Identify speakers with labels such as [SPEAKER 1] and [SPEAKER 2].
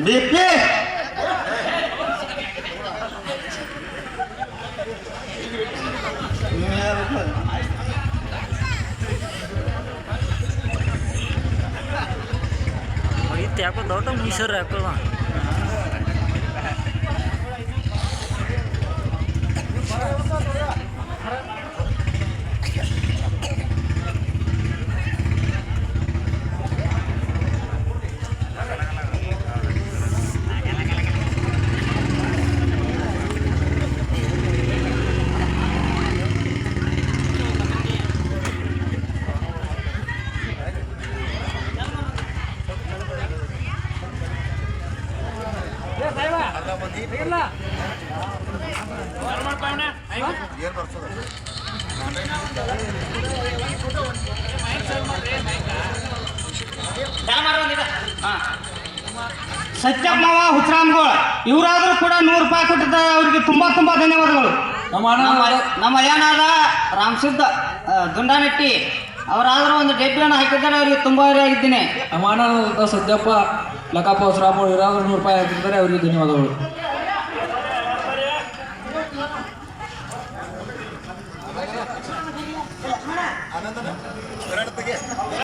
[SPEAKER 1] BP
[SPEAKER 2] itu aku tahu tuh misir aku lah.
[SPEAKER 3] ಸತ್ಯಮ್ಮವ ಹುಚ್ಚರಾಮ್ಗಳು ಇವರಾದ್ರೂ ಕೂಡ 100 ರೂಪಾಯಿ ಕೊಟ್ಟಿದ್ದಾರೆ. ಅವರಿಗೆ ತುಂಬಾ ತುಂಬಾ ಧನ್ಯವಾದಗಳು. ನಮ್ಮ ಅಯ್ಯನಾದ ರಾಮಸಿದ್ಧ ದುಂಡಾನಟ್ಟಿ ಅವರಾದ್ರೂ ಒಂದು ಡಬ್ಬಿಯನ್ನು ಹಾಕಿದ್ದಾರೆ. ಅವರಿಗೆ ತುಂಬಾ ಆಗಿದ್ದೀನಿ.
[SPEAKER 4] ನಮ್ಮ ಸತ್ಯಪ್ಪ ಲಕ್ಕಪ್ಪ ಹುಚ್ಚರಾಮ್ಗಳು ಇವರಾದ್ರೂ 100 ರೂಪಾಯಿ ಹಾಕಿದ್ದಾರೆ. ಅವರಿಗೆ ಧನ್ಯವಾದಗಳು.